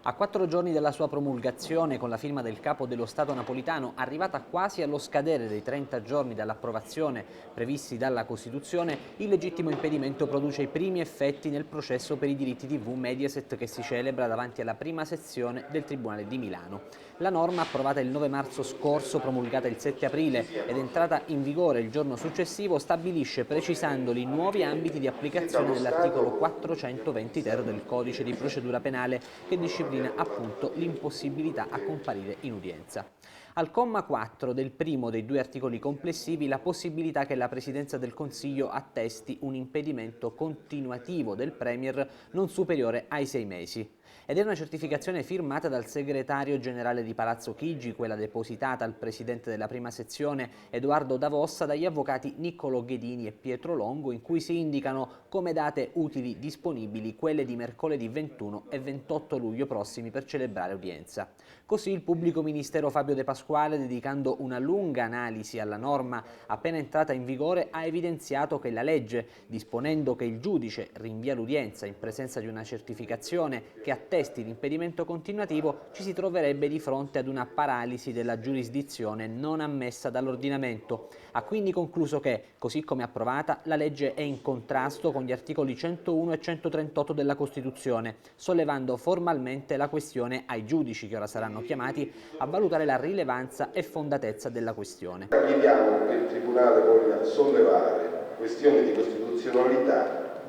A 4 giorni dalla sua promulgazione, con la firma del Capo dello Stato napolitano, arrivata quasi allo scadere dei 30 giorni dall'approvazione previsti dalla Costituzione, il legittimo impedimento produce i primi effetti nel processo per i diritti TV Mediaset che si celebra davanti alla prima sezione del Tribunale di Milano. La norma, approvata il 9 marzo scorso, promulgata il 7 aprile ed entrata in vigore il giorno successivo, stabilisce precisandoli nuovi ambiti di applicazione dell'articolo 420 ter del Codice di procedura penale che disciplina appunto l'impossibilità a comparire in udienza. Al comma 4 del primo dei due articoli complessivi la possibilità che la Presidenza del Consiglio attesti un impedimento continuativo del Premier non superiore ai 6 mesi. Ed è una certificazione firmata dal segretario generale di Palazzo Chigi, quella depositata al presidente della prima sezione Edoardo Davossa dagli avvocati Niccolo Ghedini e Pietro Longo, in cui si indicano come date utili disponibili quelle di mercoledì 21 e 28 luglio prossimi per celebrare udienza. Così il pubblico ministero Fabio De Pasquale, dedicando una lunga analisi alla norma appena entrata in vigore, ha evidenziato che la legge, disponendo che il giudice rinvia l'udienza in presenza di una certificazione che attesti l'impedimento continuativo, ci si troverebbe di fronte ad una paralisi della giurisdizione non ammessa dall'ordinamento. Ha quindi concluso che, così come approvata, la legge è in contrasto con gli articoli 101 e 138 della Costituzione, sollevando formalmente la questione ai giudici che ora saranno chiamati a valutare la rilevanza e fondatezza della questione. Chiediamo che il Tribunale voglia sollevare questioni di costituzionalità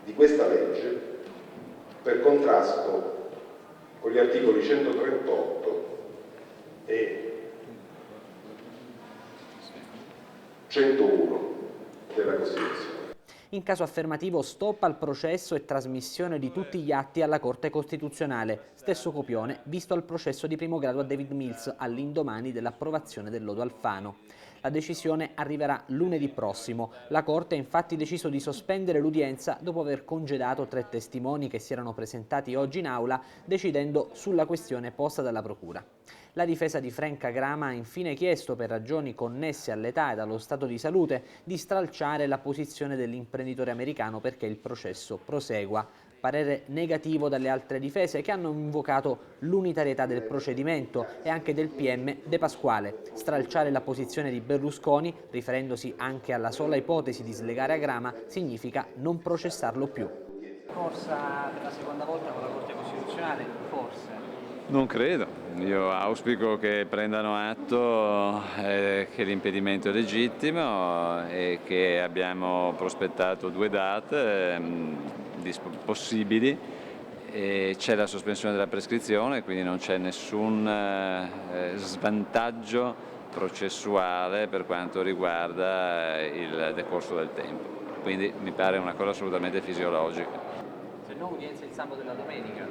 di questa legge per contrasto con gli articoli 138 e 101 della Costituzione. In caso affermativo, stop al processo e trasmissione di tutti gli atti alla Corte Costituzionale, stesso copione visto al processo di primo grado a David Mills all'indomani dell'approvazione del lodo Alfano. La decisione arriverà lunedì prossimo. La Corte ha infatti deciso di sospendere l'udienza dopo aver congedato 3 testimoni che si erano presentati oggi in aula, decidendo sulla questione posta dalla Procura. La difesa di Frank Agrama ha infine chiesto, per ragioni connesse all'età ed allo stato di salute, di stralciare la posizione dell'imprenditore americano perché il processo prosegua. Parere negativo dalle altre difese, che hanno invocato l'unitarietà del procedimento, e anche del PM De Pasquale. Stralciare la posizione di Berlusconi, riferendosi anche alla sola ipotesi di slegare Agrama, significa non processarlo più. Corsa per la seconda volta con la Corte Costituzionale, forse. Non credo, io auspico che prendano atto che l'impedimento è legittimo e che abbiamo prospettato 2 date possibili, e c'è la sospensione della prescrizione, quindi non c'è nessun svantaggio processuale per quanto riguarda il decorso del tempo, quindi mi pare una cosa assolutamente fisiologica. Se no udienza il sabato e la domenica.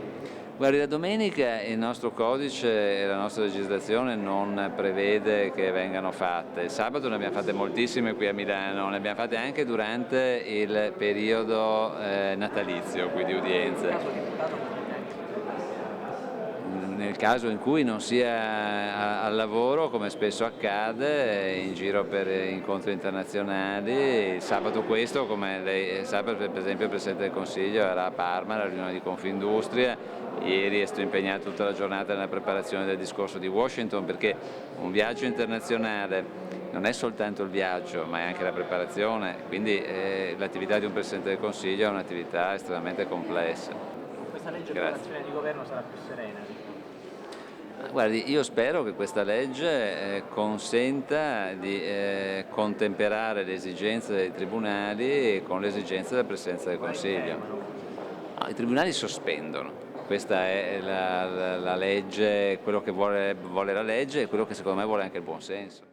Guardi, la domenica il nostro codice e la nostra legislazione non prevede che vengano fatte. Il sabato ne abbiamo fatte moltissime qui a Milano, ne abbiamo fatte anche durante il periodo natalizio, quindi udienze. Nel caso in cui non sia al lavoro, come spesso accade, in giro per incontri internazionali, il sabato questo, come lei sa, per esempio il Presidente del Consiglio era a Parma, alla riunione di Confindustria, ieri è stato impegnato tutta la giornata nella preparazione del discorso di Washington, perché un viaggio internazionale non è soltanto il viaggio, ma è anche la preparazione, quindi l'attività di un Presidente del Consiglio è un'attività estremamente complessa. Questa legge per l'azione di governo sarà più serena. Guardi, io spero che questa legge consenta di contemperare le esigenze dei tribunali con le esigenze della Presidenza del Consiglio. No, i tribunali sospendono, questa è la legge, quello che vuole la legge e quello che secondo me vuole anche il buonsenso.